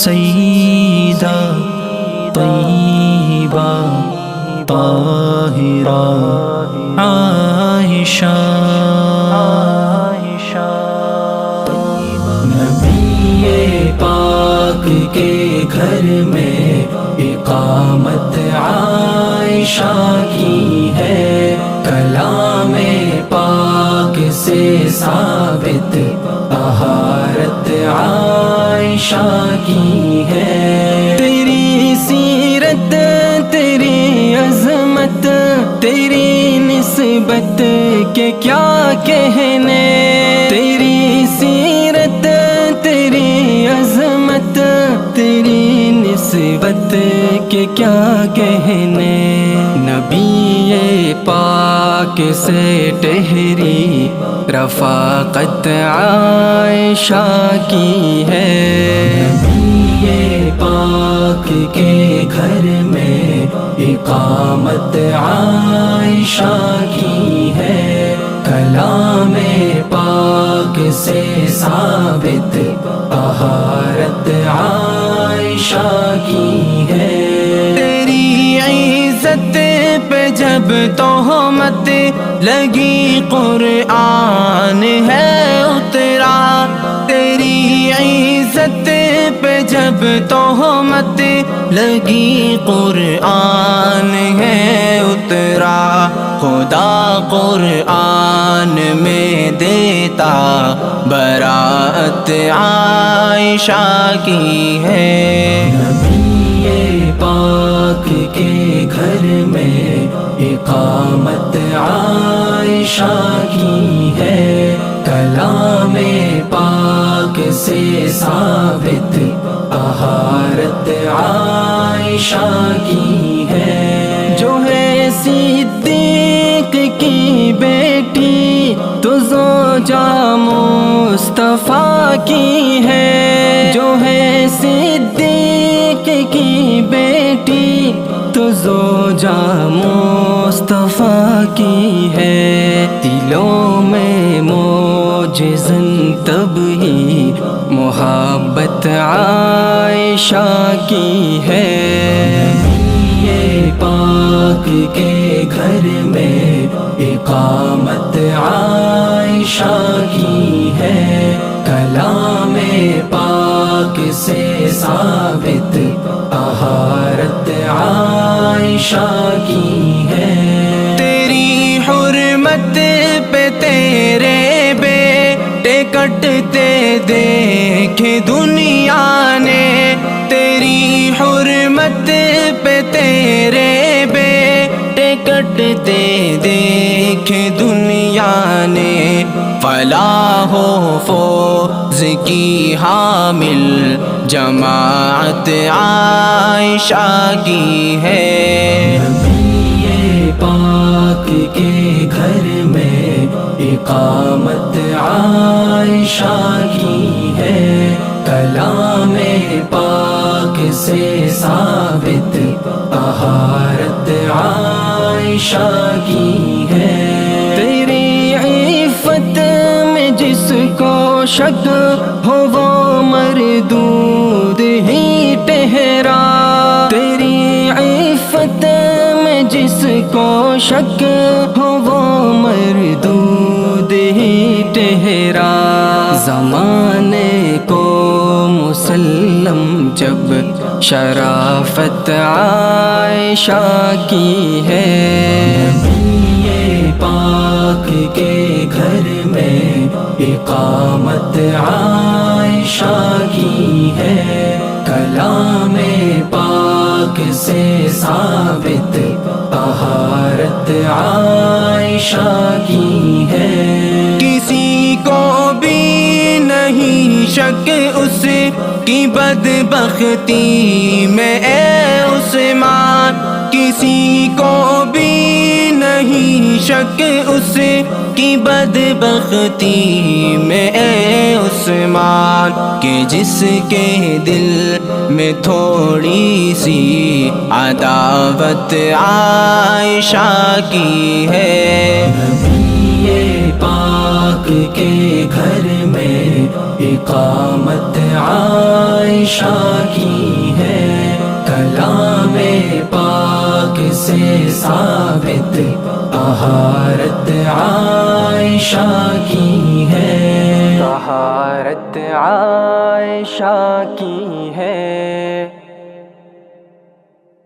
سیدہ طیبہ طاہرہ عائشہ نبی پاک کے گھر میں اقامت عائشہ کی ہے، کلام پاک سے ثابت طہارت عائشہ کی ہے۔ تیری سیرت، تیری عظمت، تیری نسبت کے کیا کہنے، تیری سیرت، تیری عظمت، تیری نسبت کے کیا کہنے۔ نبی پاک سے ٹہری رفاقت عائشہ کی ہے، نبی پاک کے گھر میں اقامت عائشہ کی ہے، کلام پاک سے ثابت طہارت عائشہ کی ہے۔ تیری عزت پہ جب تہمت لگی قرآن ہے اترا، تیری عزت پہ جب تہمت لگی قرآن ہے اترا، خدا قرآن میں دیتا براءت عائشہ کی ہے۔ نبی پاک کے گھر میں اقامت عائشہ کی ہے، کلام پاک سے ثابت طہارت عائشہ کی ہے۔ جو ہے صدیق کی بیٹی تو زوجہ مصطفیٰ کی ہے، جو ہے صدیق کی بیٹی تو زوجہ مصطفیٰ کی ہے۔ دلوں میں موجزن تب ہی محبت عائشہ کی ہے۔ نبی پاک کے گھر میں اقامت عائشہ کی ہے، کلام پاک سے ثابت طہارت عائشہ کی ہے۔ تیری حرمت پہ تیرے بیٹے کٹتے دیکھے دنیا نے، تیری حرمت پہ تیرے بیٹے کٹتے دیکھے دنیا نے، فلاح و فوز کی حامل جماعت عائشہ کی ہے۔ نبی پاک کے گھر میں اقامت عائشہ کی ہے، کلام پاک سے ثابت طہارت عائشہ کی ہے۔ تیری عفت میں جس کو شک ہو وہ مردود ہی ٹھہرا، تیری عفت میں جس کو شک ہو وہ مردود ہی ٹھہرا۔ زمانے کو مسلم جب شرافت عائشہ کی ہے، نبی پاک کے گھر میں اقامت عائشہ کی ہے، کلام پاک سے ثابت طہارت عائشہ کی ہے۔ کسی کو بھی نہیں شک اس کی بدبختی میں اے عثمان، کسی کو بھی نہیں شک اس کی بدبختی میں اے عثمان، کہ جس کے دل میں تھوڑی سی عداوت عائشہ کی ہے۔ نبی پاک کے گھر میں اقامت عائشہ کی ہے، کلام پاک سے ثابت طہارت عائشہ کی ہے، طہارت عائشہ کی ہے۔